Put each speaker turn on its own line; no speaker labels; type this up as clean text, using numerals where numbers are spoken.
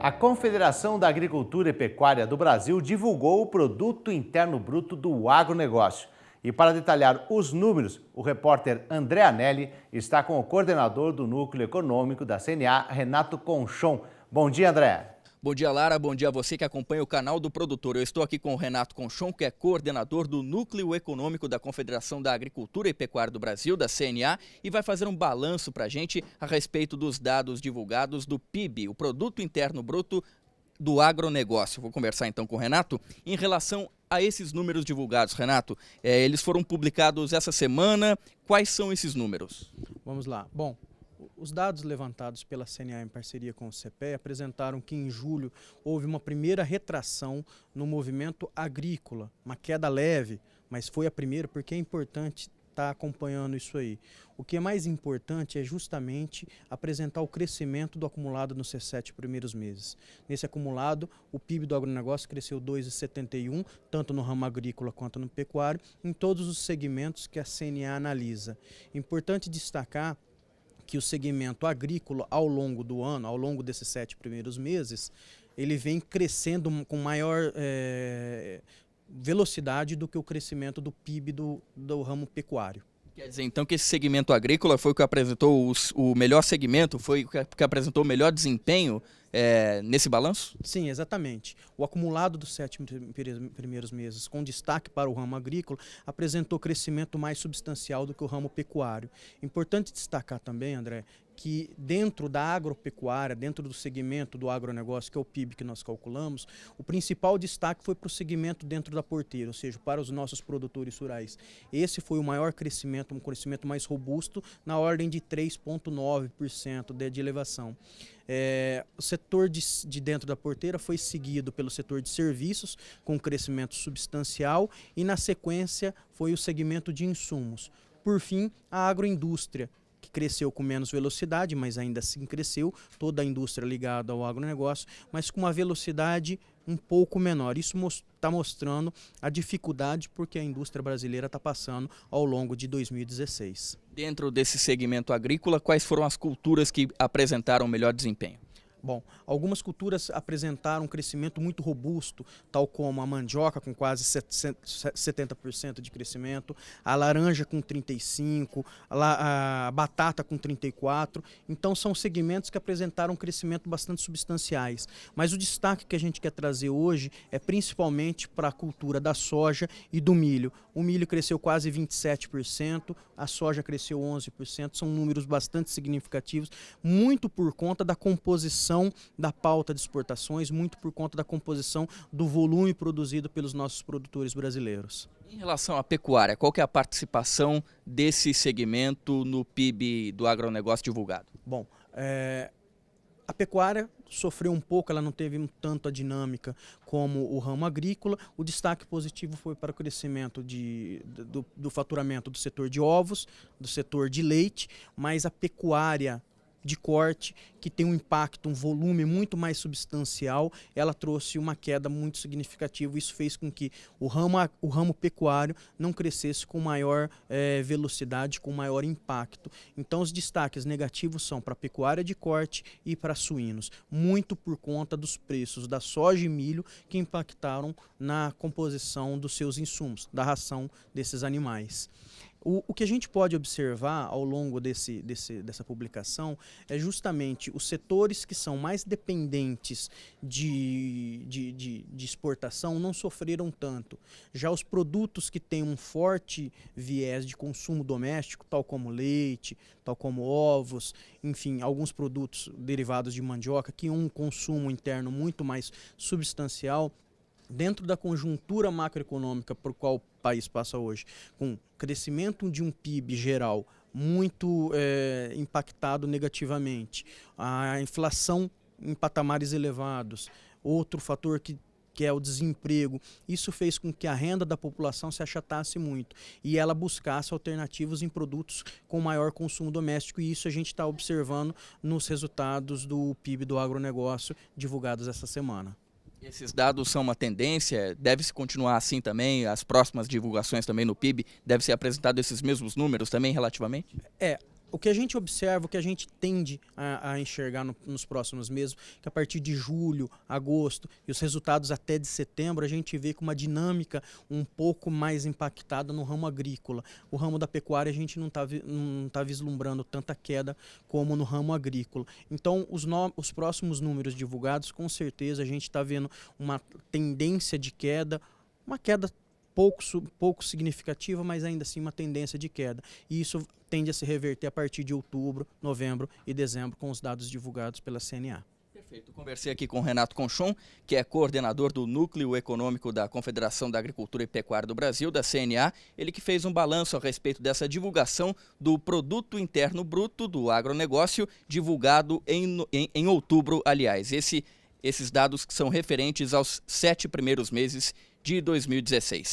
A Confederação da Agricultura e Pecuária do Brasil divulgou o Produto Interno Bruto do agronegócio. E para detalhar os números, o repórter André Anelli está com o coordenador do Núcleo Econômico da CNA, Renato Conchon. Bom dia, André.
Bom dia, Lara. Bom dia a você que acompanha o canal do produtor. Eu estou aqui com o Renato Conchon, que é coordenador do Núcleo Econômico da Confederação da Agricultura e Pecuária do Brasil, da CNA, e vai fazer um balanço para a gente a respeito dos dados divulgados do PIB, o Produto Interno Bruto do agronegócio. Vou conversar então com o Renato em relação a esses números divulgados. Renato, eles foram publicados essa semana. Quais são esses números?
Vamos lá. Bom, os dados levantados pela CNA em parceria com o CPE apresentaram que em julho houve uma primeira retração no movimento agrícola, uma queda leve, mas foi a primeira porque é importante estar acompanhando isso aí. O que é mais importante é justamente apresentar o crescimento do acumulado nos 7 primeiros meses. Nesse acumulado, o PIB do agronegócio cresceu 2,71, tanto no ramo agrícola quanto no pecuário, em todos os segmentos que a CNA analisa. Importante destacar que o segmento agrícola, ao longo do ano, ao longo desses 7 primeiros meses, ele vem crescendo com maior velocidade do que o crescimento do PIB do ramo pecuário.
Quer dizer, então, que esse segmento agrícola foi o que apresentou o melhor segmento, foi o que apresentou o melhor desempenho nesse balanço?
Sim, exatamente. O acumulado dos 7 primeiros meses, com destaque para o ramo agrícola, apresentou crescimento mais substancial do que o ramo pecuário. Importante destacar também, André, que dentro da agropecuária, dentro do segmento do agronegócio, que é o PIB que nós calculamos, o principal destaque foi para o segmento dentro da porteira, ou seja, para os nossos produtores rurais. Esse foi o maior crescimento, um crescimento mais robusto, na ordem de 3,9% de elevação. O setor de dentro da porteira foi seguido pelo setor de serviços, com crescimento substancial, e na sequência foi o segmento de insumos. Por fim, a agroindústria, que cresceu com menos velocidade, mas ainda assim cresceu, toda a indústria ligada ao agronegócio, mas com uma velocidade um pouco menor. Isso está mostrando a dificuldade porque a indústria brasileira está passando ao longo de 2016.
Dentro desse segmento agrícola, quais foram as culturas que apresentaram melhor desempenho?
Bom, algumas culturas apresentaram um crescimento muito robusto, tal como a mandioca com quase 70% de crescimento, a laranja com 35%, a batata com 34%. Então são segmentos que apresentaram um crescimento bastante substanciais. Mas o destaque que a gente quer trazer hoje é principalmente para a cultura da soja e do milho. O milho cresceu quase 27%, a soja cresceu 11%, são números bastante significativos, muito por conta da composição da pauta de exportações, muito por conta da composição do volume produzido pelos nossos produtores brasileiros.
Em relação à pecuária, qual que é a participação desse segmento no PIB do agronegócio divulgado?
Bom, a pecuária sofreu um pouco, ela não teve tanto a dinâmica como o ramo agrícola. O destaque positivo foi para o crescimento do faturamento do setor de ovos, do setor de leite, mas a pecuária de corte, que tem um impacto, um volume muito mais substancial, ela trouxe uma queda muito significativa. Isso fez com que o ramo pecuário não crescesse com maior velocidade, com maior impacto. Então os destaques negativos são para a pecuária de corte e para suínos, muito por conta dos preços da soja e milho que impactaram na composição dos seus insumos, da ração desses animais. O que a gente pode observar ao longo dessa publicação é justamente os setores que são mais dependentes de exportação não sofreram tanto. Já os produtos que têm um forte viés de consumo doméstico, tal como leite, tal como ovos, enfim, alguns produtos derivados de mandioca, que um consumo interno muito mais substancial, dentro da conjuntura macroeconômica por qual o país passa hoje, com crescimento de um PIB geral muito impactado negativamente, a inflação em patamares elevados, outro fator que é o desemprego, isso fez com que a renda da população se achatasse muito e ela buscasse alternativas em produtos com maior consumo doméstico, e isso a gente está observando nos resultados do PIB do agronegócio divulgados essa semana.
Esses dados são uma tendência? Deve-se continuar assim também? As próximas divulgações também no PIB devem ser apresentados esses mesmos números também relativamente?
O que a gente observa, o que a gente tende a enxergar nos próximos meses, que a partir de julho, agosto e os resultados até de setembro, a gente vê com uma dinâmica um pouco mais impactada no ramo agrícola. O ramo da pecuária a gente não tá vislumbrando tanta queda como no ramo agrícola. Então, os próximos números divulgados, com certeza a gente está vendo uma tendência de queda, uma queda pouco significativa, mas ainda assim uma tendência de queda. E isso tende a se reverter a partir de outubro, novembro e dezembro com os dados divulgados pela CNA.
Perfeito. Conversei aqui com o Renato Conchon, que é coordenador do Núcleo Econômico da Confederação da Agricultura e Pecuária do Brasil, da CNA. Ele que fez um balanço a respeito dessa divulgação do Produto Interno Bruto do agronegócio, divulgado em outubro, aliás. Esses dados que são referentes aos 7 primeiros meses de 2016.